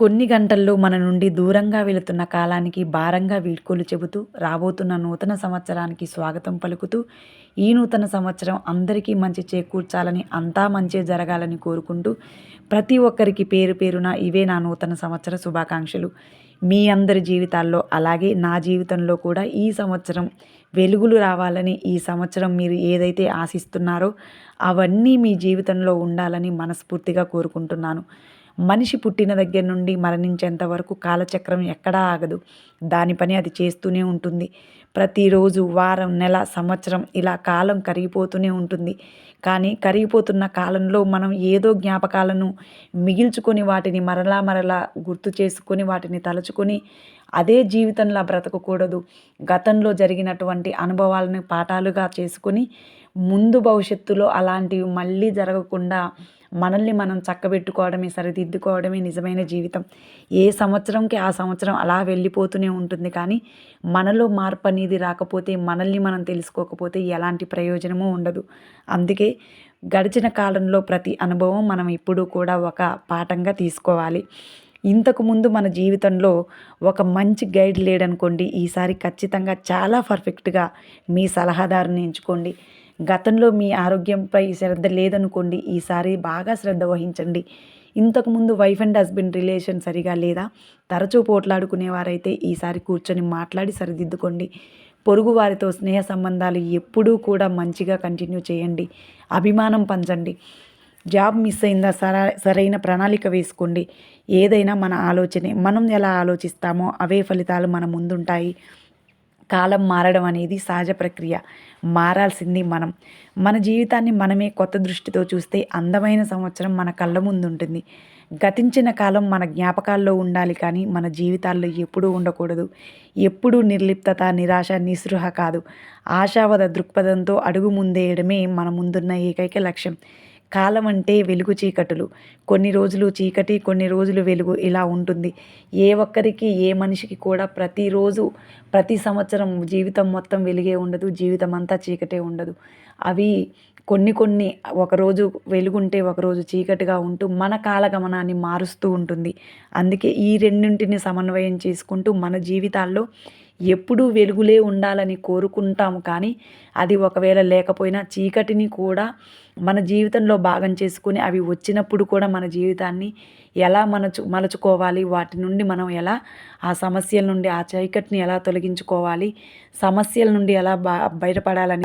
కొన్ని గంటల్లో మన నుండి దూరంగా వెళుతున్న కాలానికి భారంగా వీడ్కోలు చెబుతూ రాబోతున్న నూతన సంవత్సరానికి స్వాగతం పలుకుతూ ఈ నూతన సంవత్సరం అందరికీ మంచి చేకూర్చాలని అంతా మంచే జరగాలని కోరుకుంటూ ప్రతి ఒక్కరికి పేరు పేరున ఇవే నా నూతన సంవత్సర శుభాకాంక్షలు. మీ అందరి జీవితాల్లో అలాగే నా జీవితంలో కూడా ఈ సంవత్సరం వెలుగులు రావాలని, ఈ సంవత్సరం మీరు ఏదైతే ఆశిస్తున్నారో అవన్నీ మీ జీవితంలో ఉండాలని మనస్ఫూర్తిగా కోరుకుంటున్నాను. మనిషి పుట్టిన దగ్గర నుండి మరణించేంత వరకు కాలచక్రం ఎక్కడా ఆగదు. దాని పని అది చేస్తూనే ఉంటుంది. ప్రతిరోజు, వారం, నెల, సంవత్సరం ఇలా కాలం కరిగిపోతూనే ఉంటుంది. కానీ కరిగిపోతున్న కాలంలో మనం ఏదో జ్ఞాపకాలను మిగిల్చుకొని వాటిని మరలా మరలా గుర్తు చేసుకొని వాటిని తలుచుకొని అదే జీవితంలా బ్రతకకూడదు. గతంలో జరిగినటువంటి అనుభవాలను పాఠాలుగా చేసుకొని ముందు భవిష్యత్తులో అలాంటివి మళ్ళీ జరగకుండా మనల్ని మనం చక్కబెట్టుకోవడమే, సరిదిద్దుకోవడమే నిజమైన జీవితం. ఏ సంవత్సరంకి ఆ సంవత్సరం అలా వెళ్ళిపోతూనే ఉంటుంది. కానీ మనలో మార్పు అనేది రాకపోతే, మనల్ని మనం తెలుసుకోకపోతే ఎలాంటి ప్రయోజనము ఉండదు. అందుకే గడిచిన కాలంలో ప్రతి అనుభవం మనం ఇప్పుడు కూడా ఒక పాఠంగా తీసుకోవాలి. ఇంతకుముందు మన జీవితంలో ఒక మంచి గైడ్ లేడనుకోండి, ఈసారి ఖచ్చితంగా చాలా పర్ఫెక్ట్గా మీ సలహాదారుని ఎంచుకోండి. గతంలో మీ ఆరోగ్యంపై శ్రద్ధ లేదనుకోండి, ఈసారి బాగా శ్రద్ధ వహించండి. ఇంతకుముందు వైఫ్ అండ్ హస్బెండ్ రిలేషన్ సరిగా లేదా, తరచూ పోట్లాడుకునేవారైతే ఈసారి కూర్చొని మాట్లాడి సరిదిద్దుకోండి. పొరుగు వారితో స్నేహ సంబంధాలు ఎప్పుడూ కూడా మంచిగా కంటిన్యూ చేయండి. అభిమానం పంచండి. జాబ్ మిస్ అయిందా, సరైన ప్రణాళిక వేసుకోండి. ఏదైనా మన ఆలోచనే. మనం ఎలా ఆలోచిస్తామో అవే ఫలితాలు మన ముందుంటాయి. కాలం మారడం అనేది సహజ ప్రక్రియ. మారాల్సింది మనం. మన జీవితాన్ని మనమే కొత్త దృష్టితో చూస్తే అందమైన సంవత్సరం మన కళ్ళ ముందు ఉంటుంది. గతించిన కాలం మన జ్ఞాపకాల్లో ఉండాలి, కానీ మన జీవితాల్లో ఎప్పుడూ ఉండకూడదు. ఎప్పుడూ నిర్లిప్తత, నిరాశ, నిస్పృహ కాదు, ఆశావాద దృక్పథంతో అడుగు ముందేయడమే మన ముందున్న ఏకైక లక్ష్యం. కాలం అంటే వెలుగు చీకటులు. కొన్ని రోజులు చీకటి, కొన్ని రోజులు వెలుగు, ఇలా ఉంటుంది. ఏ ఒక్కరికి, ఏ మనిషికి కూడా ప్రతిరోజు, ప్రతి సంవత్సరం జీవితం మొత్తం వెలుగే ఉండదు, జీవితం అంతా చీకటే ఉండదు. అవి కొన్ని ఒకరోజు వెలుగుంటే ఒకరోజు చీకటిగా ఉంటూ మన కాలగమనాన్ని మారుస్తూ ఉంటుంది. అందుకే ఈ రెండింటిని సమన్వయం చేసుకుంటూ మన జీవితాల్లో ఎప్పుడూ వెలుగులే ఉండాలని కోరుకుంటాము. కానీ అది ఒకవేళ లేకపోయినా చీకటిని కూడా మన జీవితంలో భాగం చేసుకుని అవి వచ్చినప్పుడు కూడా మన జీవితాన్ని ఎలా మలుచుకోవాలి, వాటి నుండి మనం ఎలా ఆ సమస్యల నుండి, ఆ చీకటిని ఎలా తొలగించుకోవాలి, సమస్యల నుండి ఎలా బయటపడాలని